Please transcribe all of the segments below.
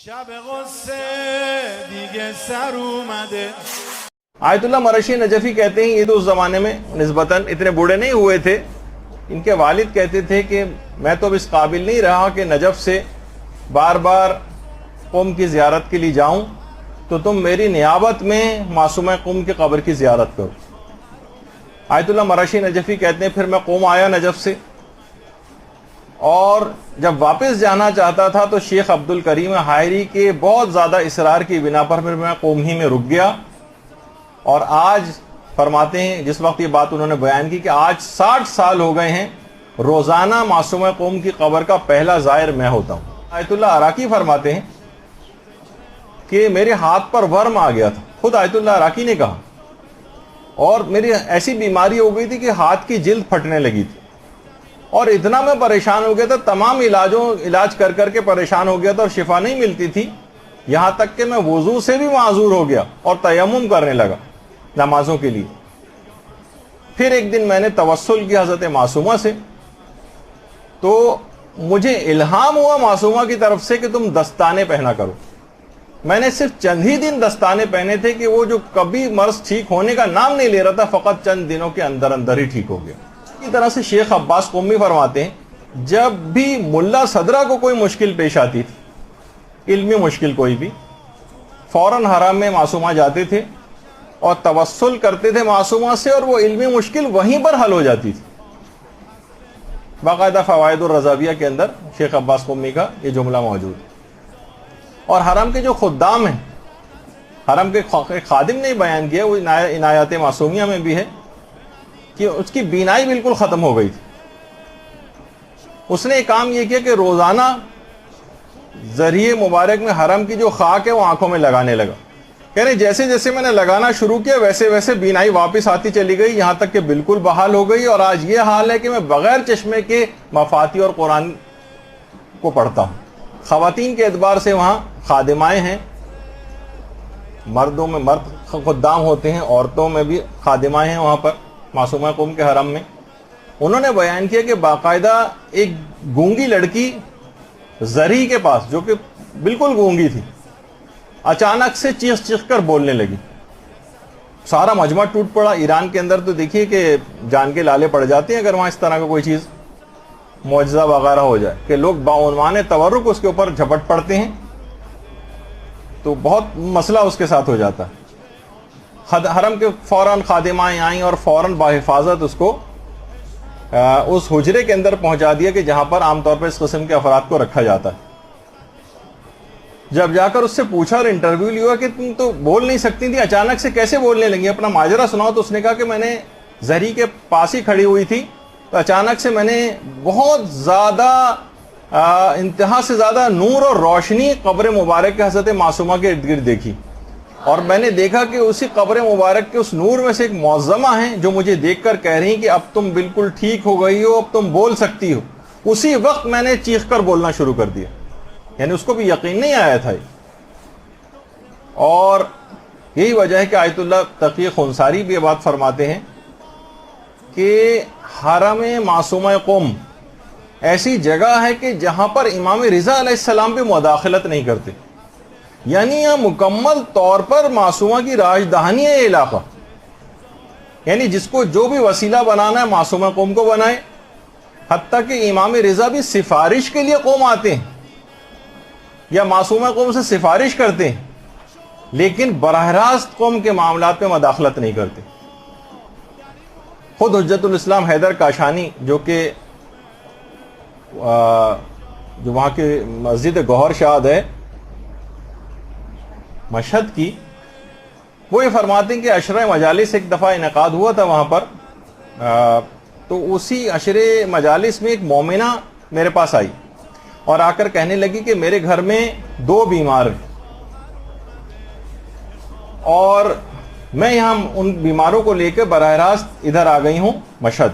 شب غصه دیگه سر اومده. آیت اللہ مرشی نجفی کہتے ہیں یہ تو اس زمانے میں نسبتاً اتنے بوڑھے نہیں ہوئے تھے. ان کے والد کہتے تھے کہ میں تو اب اس قابل نہیں رہا کہ نجف سے بار بار قم کی زیارت کے لیے جاؤں، تو تم میری نیابت میں معصومہ قم کی قبر کی زیارت کرو. آیت اللہ مرشی نجفی کہتے ہیں پھر میں قم آیا نجف سے، اور جب واپس جانا چاہتا تھا تو شیخ عبد الکریم حائری کے بہت زیادہ اصرار کی بنا پر پھر میں قم ہی میں رک گیا. اور آج فرماتے ہیں، جس وقت یہ بات انہوں نے بیان کی، کہ آج 60 سال ہو گئے ہیں روزانہ معصومہ قم کی قبر کا پہلا زائر میں ہوتا ہوں. آیت اللہ عراقی فرماتے ہیں کہ میرے ہاتھ پر ورم آ گیا تھا، خود آیت اللہ عراقی نے کہا، اور میری ایسی بیماری ہو گئی تھی کہ ہاتھ کی جلد پھٹنے لگی تھی، اور اتنا میں پریشان ہو گیا تھا، تمام علاج کر کر کے پریشان ہو گیا تھا، اور شفا نہیں ملتی تھی، یہاں تک کہ میں وضو سے بھی معذور ہو گیا اور تیمم کرنے لگا نمازوں کے لیے. پھر ایک دن میں نے توسل کیا حضرت معصومہ سے، تو مجھے الہام ہوا معصومہ کی طرف سے کہ تم دستانے پہنا کرو. میں نے صرف چند ہی دن دستانے پہنے تھے کہ وہ جو کبھی مرض ٹھیک ہونے کا نام نہیں لے رہا تھا، فقط چند دنوں کے اندر اندر ہی ٹھیک ہو گیا. اسی طرح سے شیخ عباس قمی فرماتے ہیں جب بھی ملا صدرہ کو کوئی مشکل پیش آتی تھی، علمی مشکل کوئی بھی، فوراً حرم میں معصومہ جاتے تھے اور توسل کرتے تھے معصومہ سے، اور وہ علمی مشکل وہیں پر حل ہو جاتی تھی. باقاعدہ فوائد الرضاویہ کے اندر شیخ عباس قمی کا یہ جملہ موجود ہے. اور حرم کے جو خدام ہیں، حرم کے خادم نے بیان کیا، وہ عنایات معصومیہ میں بھی ہے، کہ اس کی بینائی بالکل ختم ہو گئی تھی. اس نے ایک کام یہ کیا کہ روزانہ ذریعے مبارک میں حرم کی جو خاک ہے وہ آنکھوں میں لگانے لگا. کہہ رہے جیسے جیسے میں نے لگانا شروع کیا ویسے ویسے بینائی واپس آتی چلی گئی، یہاں تک کہ بالکل بحال ہو گئی، اور آج یہ حال ہے کہ میں بغیر چشمے کے مفاتیح اور قرآن کو پڑھتا ہوں. خواتین کے اعتبار سے وہاں خادمائیں ہیں، مردوں میں مرد خدام ہوتے ہیں، عورتوں میں بھی خادمائیں ہیں وہاں پر معصومہ قم کے حرم میں. انہوں نے بیان کیا کہ باقاعدہ ایک گونگی لڑکی زری کے پاس، جو کہ بالکل گونگی تھی، اچانک سے چیخ چیخ کر بولنے لگی. سارا مجمع ٹوٹ پڑا. ایران کے اندر تو دیکھیے کہ جان کے لالے پڑ جاتے ہیں اگر وہاں اس طرح کا کوئی چیز معجزہ وغیرہ ہو جائے، کہ لوگ بعنوان تورک اس کے اوپر جھپٹ پڑتے ہیں، تو بہت مسئلہ اس کے ساتھ ہو جاتا ہے. حرم کے فوراً خادمائیں آئیں اور فوراً بحفاظت اس کو اس حجرے کے اندر پہنچا دیا کہ جہاں پر عام طور پر اس قسم کے افراد کو رکھا جاتا ہے. جب جا کر اس سے پوچھا اور انٹرویو لیا کہ تم تو بول نہیں سکتی تھی، اچانک سے کیسے بولنے لگی، اپنا ماجرا سناؤ. تو اس نے کہا کہ میں نے زری کے پاس ہی کھڑی ہوئی تھی، تو اچانک سے میں نے بہت زیادہ انتہا سے زیادہ نور اور روشنی قبر مبارک کے حضرت معصومہ کے ارد گرد دیکھی، اور میں نے دیکھا کہ اسی قبر مبارک کے اس نور میں سے ایک معظمہ ہیں جو مجھے دیکھ کر کہہ رہی کہ اب تم بالکل ٹھیک ہو گئی ہو، اب تم بول سکتی ہو. اسی وقت میں نے چیخ کر بولنا شروع کر دیا. یعنی اس کو بھی یقین نہیں آیا تھا. اور یہی وجہ ہے کہ آیت اللہ تقی خنساری بھی یہ بات فرماتے ہیں کہ حرم معصومہ قم ایسی جگہ ہے کہ جہاں پر امام رضا علیہ السلام بھی مداخلت نہیں کرتے. یعنی یہ مکمل طور پر معصومہ کی راجدہانی ہے یہ علاقہ. یعنی جس کو جو بھی وسیلہ بنانا ہے معصومہ قم کو بنائے. حتیٰ کہ امام رضا بھی سفارش کے لیے قوم آتے ہیں یا معصومہ قوم سے سفارش کرتے ہیں، لیکن براہ راست قوم کے معاملات میں مداخلت نہیں کرتے. خود حجت الاسلام حیدر کاشانی جو وہاں کی مسجد گوہر شاد ہے مشہد کی، وہ یہ فرماتے ہیں کہ عشرہ مجالس ایک دفعہ انعقاد ہوا تھا وہاں پر. تو اسی عشرے مجالس میں ایک مومنہ میرے پاس آئی اور آ کر کہنے لگی کہ میرے گھر میں 2 بیمار ہیں، اور میں یہاں ان بیماروں کو لے کے براہ راست ادھر آ گئی ہوں مشہد.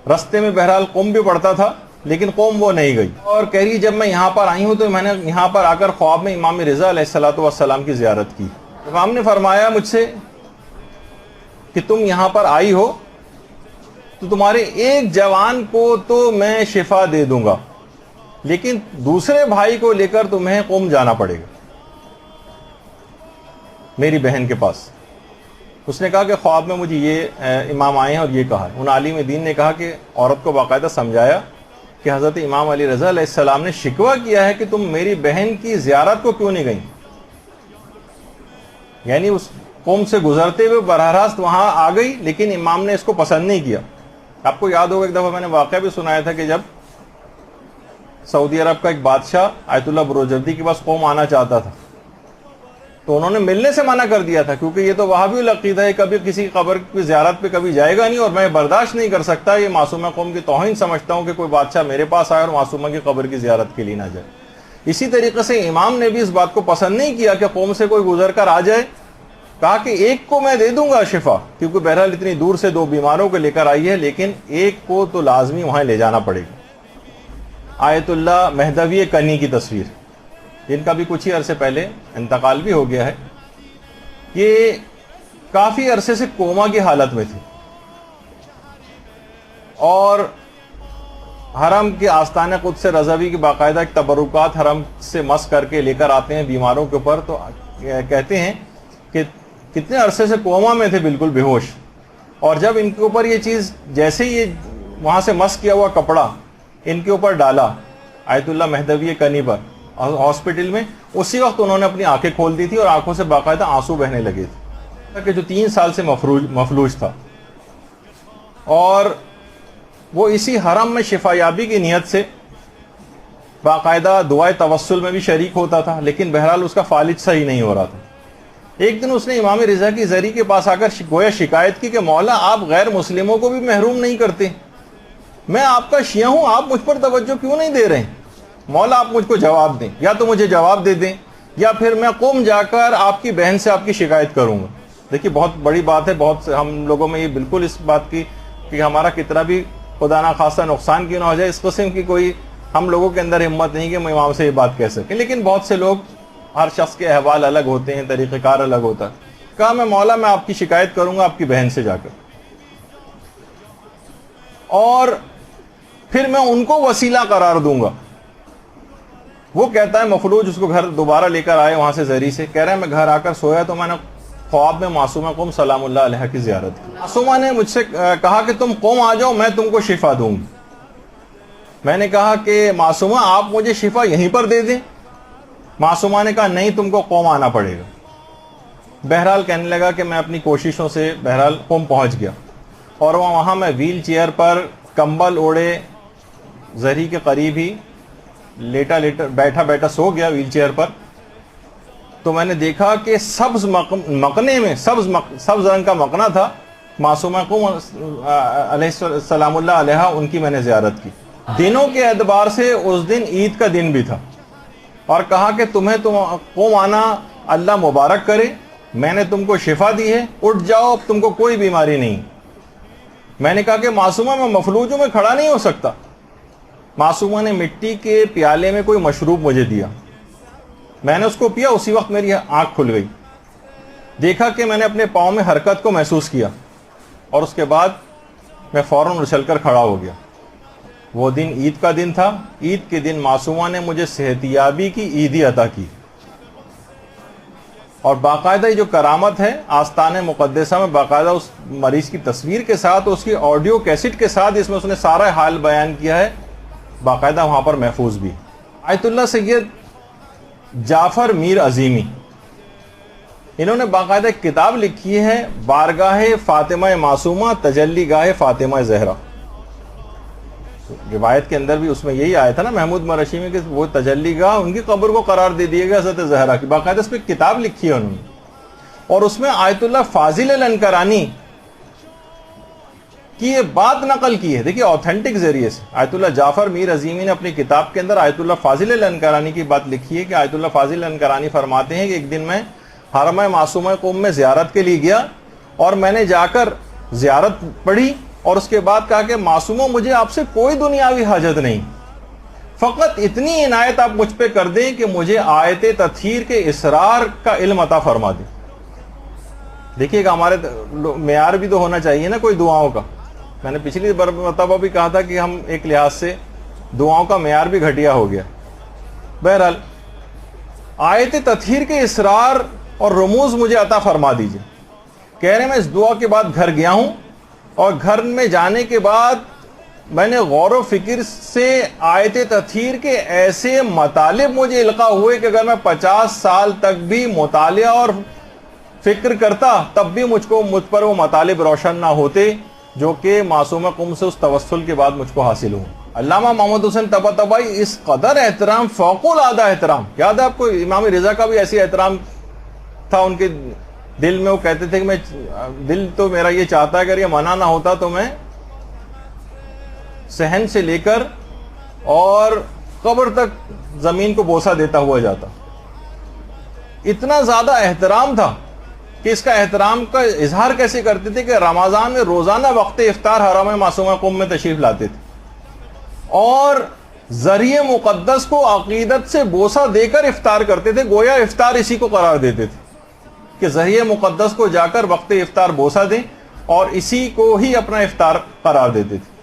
رستے میں بہرحال قم بھی پڑتا تھا لیکن قوم وہ نہیں گئی، اور کہہ رہی جب میں یہاں پر آئی ہوں تو میں نے یہاں پر آ کر خواب میں امام رضا علیہ السلام کی زیارت کی. امام نے فرمایا مجھ سے کہ تم یہاں پر آئی ہو تو تمہارے ایک جوان کو تو میں شفا دے دوں گا، لیکن دوسرے بھائی کو لے کر تمہیں قم جانا پڑے گا میری بہن کے پاس. اس نے کہا کہ خواب میں مجھے یہ امام آئے ہیں اور یہ کہا ہے. ان عالم دین نے کہا کہ عورت کو باقاعدہ سمجھایا کہ حضرت امام علی رضا علیہ السلام نے شکوہ کیا ہے کہ تم میری بہن کی زیارت کو کیوں نہیں گئی. یعنی اس قوم سے گزرتے ہوئے براہ راست وہاں آ گئی, لیکن امام نے اس کو پسند نہیں کیا. آپ کو یاد ہوگا ایک دفعہ میں نے واقعہ بھی سنایا تھا کہ جب سعودی عرب کا ایک بادشاہ آیت اللہ بروجردی کے پاس قوم آنا چاہتا تھا تو انہوں نے ملنے سے منع کر دیا تھا, کیونکہ یہ تو وہابی العقیدہ ہے, کبھی کسی قبر کی زیارت پہ کبھی جائے گا نہیں, اور میں برداشت نہیں کر سکتا, یہ معصومہ قوم کی توہین سمجھتا ہوں کہ کوئی بادشاہ میرے پاس آئے اور معصومہ کی قبر کی زیارت کے لیے نہ جائے. اسی طریقے سے امام نے بھی اس بات کو پسند نہیں کیا کہ قوم سے کوئی گزر کر آ جائے. کہا کہ ایک کو میں دے دوں گا شفا, کیونکہ بہرحال اتنی دور سے 2 بیماروں کو لے کر آئی ہے, لیکن ایک کو تو لازمی وہاں لے جانا پڑے گا. آیت اللہ مہدوی کنی کی تصویر, جن کا بھی کچھ ہی عرصے پہلے انتقال بھی ہو گیا ہے, یہ کافی عرصے سے کوما کی حالت میں تھی اور حرم کے آستان قدس رضوی کی باقاعدہ ایک تبرکات حرم سے مس کر کے لے کر آتے ہیں بیماروں کے اوپر. تو کہتے ہیں کہ کتنے عرصے سے کوما میں تھے, بالکل بے ہوش, اور جب ان کے اوپر یہ چیز جیسے یہ وہاں سے مس کیا ہوا کپڑا ان کے اوپر ڈالا آیت اللہ مہدوی کنی پر ہاسپٹل میں, اسی وقت انہوں نے اپنی آنکھیں کھول دی تھی اور آنکھوں سے باقاعدہ آنسو بہنے لگے تھے, کہ جو 3 سال سے مفلوج تھا, اور وہ اسی حرم میں شفا یابی کی نیت سے باقاعدہ دعائے توسل میں بھی شریک ہوتا تھا, لیکن بہرحال اس کا فالج صحیح نہیں ہو رہا تھا. ایک دن اس نے امام رضا کی زری کے پاس آ کر گویا شکایت کی کہ مولا آپ غیر مسلموں کو بھی محروم نہیں کرتے, میں آپ کا شیعہ ہوں, آپ مجھ پر توجہ کیوں نہیں دے رہے ہیں؟ مولا آپ مجھ کو جواب دیں, یا تو مجھے جواب دے دیں یا پھر میں قوم جا کر آپ کی بہن سے آپ کی شکایت کروں گا. دیکھیے بہت بڑی بات ہے, بہت ہم لوگوں میں یہ بالکل اس بات کی کہ ہمارا کتنا بھی خدا نہ خواستہ نقصان کیوں نہ ہو جائے, اس قسم کی کوئی ہم لوگوں کے اندر ہمت نہیں کہ ہم امام سے یہ بات کہہ سکیں. لیکن بہت سے لوگ, ہر شخص کے احوال الگ ہوتے ہیں, طریقہ کار الگ ہوتا ہے. کہا میں مولا میں آپ کی شکایت کروں گا آپ کی بہن سے جا کر, اور پھر میں ان کو وسیلہ قرار دوں گا. وہ کہتا ہے مفلوج اس کو گھر دوبارہ لے کر آئے وہاں سے زری سے, کہہ رہا ہے میں گھر آ کر سویا تو میں نے خواب میں معصومہ قوم سلام اللہ علیہ کی زیارت کی. معصومہ نے مجھ سے کہا کہ تم قوم آ جاؤ, میں تم کو شفا دوں گی. میں نے کہا کہ معصومہ آپ مجھے شفا یہیں پر دے دیں. معصومہ نے کہا نہیں, تم کو قوم آنا پڑے گا. بہرحال کہنے لگا کہ میں اپنی کوششوں سے بہرحال قوم پہنچ گیا, اور وہاں میں ویل چیئر پر کمبل اوڑے زری کے قریب ہی بیٹھا سو گیا ویل چیئر پر. تو میں نے دیکھا کہ سبز مقنے میں سبز رنگ کا مقنا تھا, معصومہ قوم علیہ السلام اللہ علیہ, ان کی میں نے زیارت کی. دنوں کے اعتبار سے اس دن عید کا دن بھی تھا, اور کہا کہ تمہیں قوم آنا اللہ مبارک کرے, میں نے تم کو شفا دی ہے, اٹھ جاؤ, اب تم کو کوئی بیماری نہیں. میں نے کہا کہ معصومہ میں مفلوج ہوں, میں کھڑا نہیں ہو سکتا. معصومہ نے مٹی کے پیالے میں کوئی مشروب مجھے دیا, میں نے اس کو پیا, اسی وقت میری آنکھ کھل گئی. دیکھا کہ میں نے اپنے پاؤں میں حرکت کو محسوس کیا, اور اس کے بعد میں فوراً اچھل کر کھڑا ہو گیا. وہ دن عید کا دن تھا. عید کے دن معصومہ نے مجھے صحتیابی کی عیدی عطا کی, اور باقاعدہ یہ جو کرامت ہے آستان مقدسہ میں باقاعدہ اس مریض کی تصویر کے ساتھ, اس کی آڈیو کیسٹ کے ساتھ, اس میں اس نے سارا حال بیان کیا ہے, باقاعدہ وہاں پر محفوظ بھی. آیت اللہ سید جعفر میر عظیمی, انہوں نے باقاعدہ ایک کتاب لکھی ہے, بارگاہ فاطمہ معصومہ تجلی گاہ فاطمہ زہرا. روایت کے اندر بھی اس میں یہی آیا تھا نا محمود مرشی میں, کہ وہ تجلی گاہ ان کی قبر کو قرار دے دیے گا حضرت زہرا کی. باقاعدہ اس پہ کتاب لکھی ہے انہوں نے, اور اس میں آیت اللہ فاضل الانکرانی کی یہ بات نقل کی ہے. دیکھیے آتھینٹک ذریعے سے آیت اللہ جعفر میر عظیمی نے اپنی کتاب کے اندر آیت اللہ فاضل الانکرانی کی بات لکھی ہے, کہ آیت اللہ فاضل الانکرانی فرماتے ہیں کہ ایک دن میں حرم معصومہ قوم میں زیارت کے لیے گیا, اور میں نے جا کر زیارت پڑھی, اور اس کے بعد کہا کہ معصومہ مجھے آپ سے کوئی دنیاوی حاجت نہیں, فقط اتنی عنایت آپ مجھ پہ کر دیں کہ مجھے آیت تطہیر کے اسرار کا علم عطا فرما دیں. دیکھیے کہ ہمارے معیار بھی تو ہونا چاہیے نا کوئی دعاؤں کا. میں نے پچھلی مرتبہ بھی کہا تھا کہ ہم ایک لحاظ سے دعاؤں کا معیار بھی گھٹیا ہو گیا. بہرحال آیت تطہیر کے اسرار اور رموز مجھے عطا فرما دیجئے. کہہ رہے ہیں میں اس دعا کے بعد گھر گیا ہوں اور گھر میں جانے کے بعد میں نے غور و فکر سے آیت تطہیر کے ایسے مطالب مجھے القاء ہوئے کہ اگر میں 50 سال تک بھی مطالعہ اور فکر کرتا تب بھی مجھ پر وہ مطالب روشن نہ ہوتے جو کہ معصومہ قم سے اس توسل کے بعد مجھ کو حاصل ہوں. علامہ محمد حسین طباطبائی اس قدر احترام، فوق العادہ احترام، یاد ہے آپ کو امام رضا کا بھی ایسی احترام تھا ان کے دل میں. وہ کہتے تھے کہ میں دل تو میرا یہ چاہتا ہے اگر یہ منع نہ ہوتا تو میں صحن سے لے کر اور قبر تک زمین کو بوسہ دیتا ہوا جاتا. اتنا زیادہ احترام تھا کہ اس کا احترام کا اظہار کیسے کرتے تھے کہ رمضان میں روزانہ وقت افطار حرم معصومہ قم میں تشریف لاتے تھے اور ذریعہ مقدس کو عقیدت سے بوسہ دے کر افطار کرتے تھے. گویا افطار اسی کو قرار دیتے تھے کہ ذریعہ مقدس کو جا کر وقت افطار بوسہ دیں اور اسی کو ہی اپنا افطار قرار دیتے تھے.